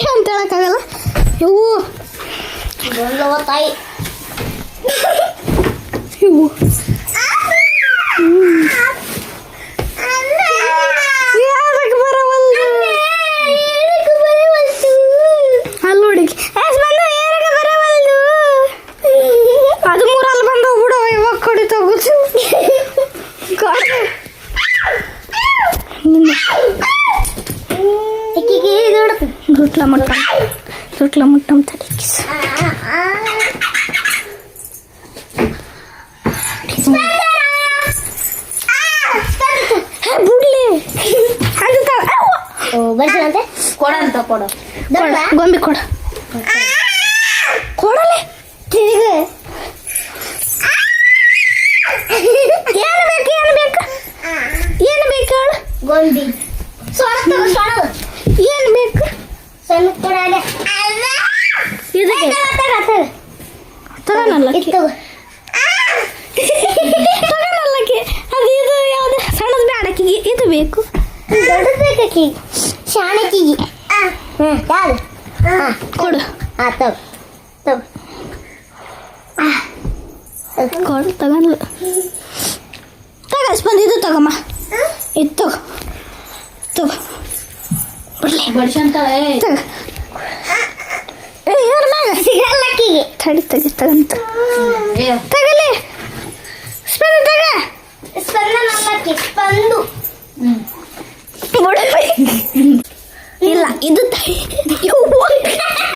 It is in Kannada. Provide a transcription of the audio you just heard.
ಅಂತ ಹೇಳಕ್ಕಾಗಲ್ಲ. ಇವು ತಾಯಿ ಇವು ಅದು ಮೂರಲ್ಲಿ ಬಂದು ಬಿಡು ಇವಾಗ ಕೊಡಿ ತಗೋದು ರುಟ್ಲ ಮುಟ್ಟ ಬಿಡ್ಲಿ ಬರ್ಸಂತೆ ಕೊಡ ಅಂತ ಕೊಡ ಗೊಂಬೆ ಕೊಡ ಕೊಡಲೆ ಏನು ಬೇಕು ಹೇಳು ಗೊಂಬಿ ಏನು ಬೇಕು ಸಣ್ಣ ಕೊಡಲೆ ಇದಕ್ಕೆ ತಗೋನಲ್ಲಕ್ಕೆ ತಗೋನಲ್ಲಕ್ಕೆ ಅದು ಇದು ಯಾವುದು ಸಣ್ಣದು ಬೇಡಕ್ಕಿಗೆ ಇದು ಬೇಕು ದೊಡ್ಡದು ಬೇಕಿ ಶಾಣಕಿಗೆ ಯಾರು ಕೊಡು ಕೊಡು ತಗೊಂಡು ತಗಸ್ಬಂದು ಇದು ತಗಮ್ಮ ಇದು ತಗೋ ಬಿಡ್ಲಿ ತಗ ಯಾರ ಮ್ಯಾಗ ಸಿಗಲ್ಲಕ್ಕಿಗೆ ತಗಂತ ತಗಲಿ ಸ್ಪಂದು ತಗ ಸ್ಪಂದನಲ್ಲಕ್ಕಿ ಸ್ಪಂದು ಇಲ್ಲ ಇದು